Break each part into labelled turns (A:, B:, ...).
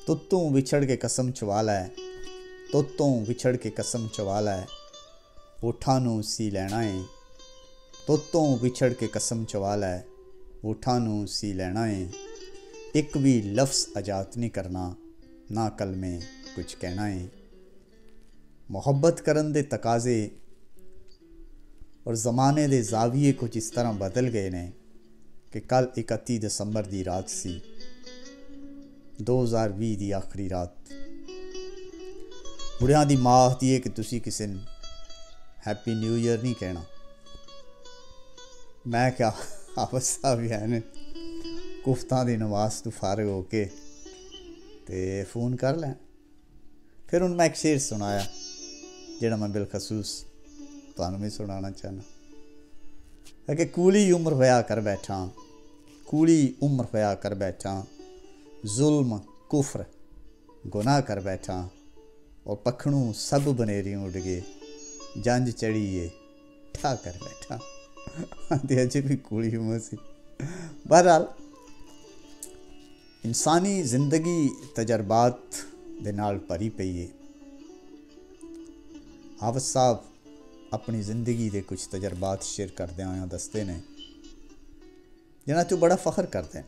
A: तुत्तों विछड़ के कसम चवा लै, तुत्तों विछड़ के कसम चवा लै, होठां नूं सी लैणा है। तुत्तों विछड़ के कसम चवा लै, होठां नूं सी लैणा है। एक भी लफ्ज़ आजात नहीं करना, ना कल में कुछ कहना है। मुहब्बत करन दे तकाजे और ज़माने दे ज़ाविये कुछ इस तरह बदल गए ने कि कल 31 दसंबर दी रात सी, 2020 दी आखिरी रात। बुढ़ियां दी मां आखदी है कि तुसी किसी ने हैप्पी न्यू ईयर नहीं कहना। मैं क्या आपस साहब है कुफ्तां दी नमाज तो फारग होके ते फ़ोन कर लैं। फिर हुण मैं एक शेर सुनाया जेह्ड़ा मैं बिलखसूस तुहानूं भी सुनाना चाहना कि कूली उम्र होया कर बैठा, कूली उम्र होया कर बैठा, जुल्म कुफ्र गुनाह कर बैठा, और पखड़ू सब बनेरी उड़ गए, जंज चढ़ी ये ठा कर बैठा। आंदे अजे भी कूली उम्र सी। बहरहाल इंसानी जिंदगी तजर्बात दे नाल भरी पई है। हाफिज़ साहब अपनी जिंदगी दे कुछ तजर्बात शेयर करदे होए दसदे ने जिन्हां चों बड़ा फखर करदे।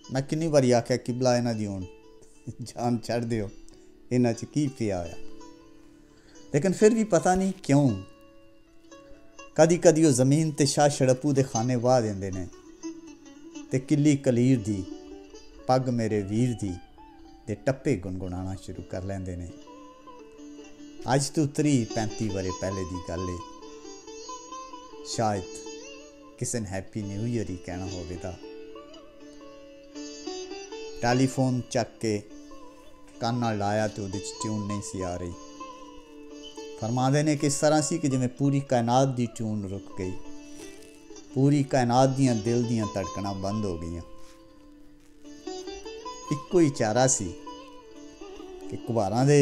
A: मैं किन्नी बारी आख्या किबला इन्हां दी हुण जान छड्ड दिओ, इन्हां च की पिया होया। लेकिन फिर भी पता नहीं क्यों कदी कदी वो जमीन ते शाह शड़प्पू दे खाने वाह देंदे ने ते किली कलीर दी पग मेरे वीर दी दे टप्पे गुनगुनाना शुरू कर लैंदे ने। अज तो 30-35 बरे पहले दी गल है, शायद किसी ने हैप्पी न्यू ईयर ही कहना होवेगा। टैलीफोन चक के कान नाल लाया तो उहदे च ट्यून नहीं सी आ रही। फरमांदे ने कि इस तरह सी कि जिवें पूरी कायनात दी ट्यून रुक गई, पूरी कायनात दियां दिल दियां धड़कनां बंद हो गईयां। इक्को ही चारा सी कि कुबारां दे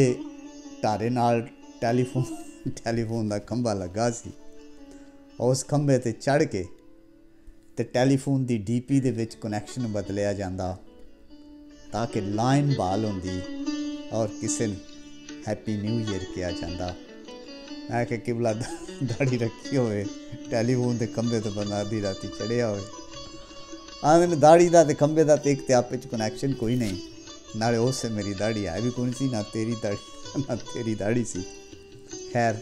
A: ढारे नाल टैलीफोन दा खंभा लगा सी, और उस खंभे ते चढ़ के ते टैलीफोन दी डीपी दे विच कनैक्शन बदलिया जांदा ताकि लाइन बहाल होंदी और किसी ने हैप्पी न्यू ईयर किया जाता। मैं कि किबला दाढ़ी रखी होए टैलीफोन के खंभे तो बंदा आधी राती चढ़िया होए। आंदे दाढ़ी का तो खंभे का तो एक ते आपे च कनैक्शन कोई नहीं, नाले उससे मेरी दाढ़ी है भी कौन सी, ना तेरी दाढ़ी सी। खैर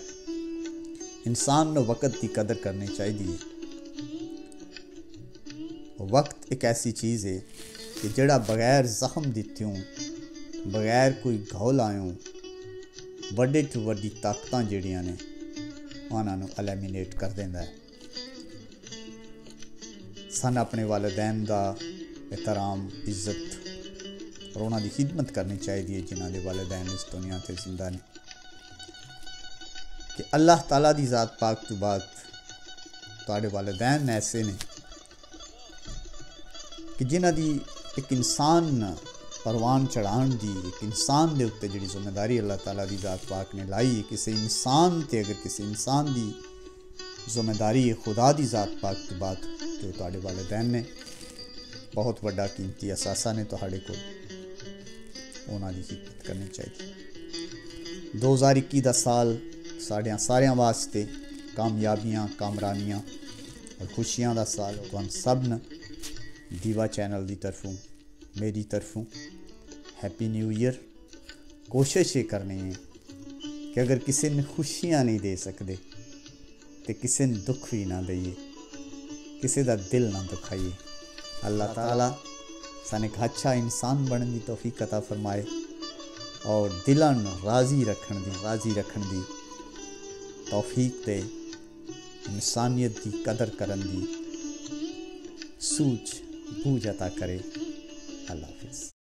A: इंसान ने वक्त की कदर करनी चाहिए। वक्त एक ऐसी चीज़ है कि जड़ा बगैर जख्म दित्तियों, बगैर कोई घाव लायों वड्डे तो वड्डी ताकतां जिहड़ियां ने उन्हां नूं एलिमिनेट कर दिंदा है। सन अपने वालिदैन दा एहतराम, इज्जत और उन्हां दी खिदमत करनी चाहिए जिन्हां दे वालिदैन इस दुनिया ते जिंदा ने। कि अल्लाह ताला दी ज़ात पाक तो बाद तुहाडे वालिदैन ऐसे ने कि जिन्हां दी एक इंसान परवान चढ़ाण दी, एक इंसान दे उत्ते जिहड़ी जिम्मेदारी अल्लाह ताला दी ज़ात पाक ने लाई है, किसी इंसान ते अगर किसी इंसान दी जिम्मेदारी है खुदा दी ज़ात पाक तो बाद तो तुहाडे वालिदैन ने बहुत बड़ा कीमती असासा ने तुहाडे कोल, उन्हां दी खिदमत करनी चाहिए। 2021 दा साल साढ़ियां सारियां वास्ते कामयाबियां, कामरानियां और खुशियां दा साल। तुहां सब न दीवा चैनल दी तरफों, मेरी तरफों हैप्पी न्यू ईयर। कोशिश ये करनी है कि अगर किसी ने खुशियाँ नहीं दे सकते तो किसी ने दुख भी ना दईए, किसी का दिल ना दुखाइए। अल्लाह ताला सानू एक अच्छा इंसान बनने की तौफीक अता फरमाए और दिलां राज़ी रखण दी तौफीक दे, इंसानियत की कदर करन दी सूझ बूझ अता करे। अल्लाह हाफिज़।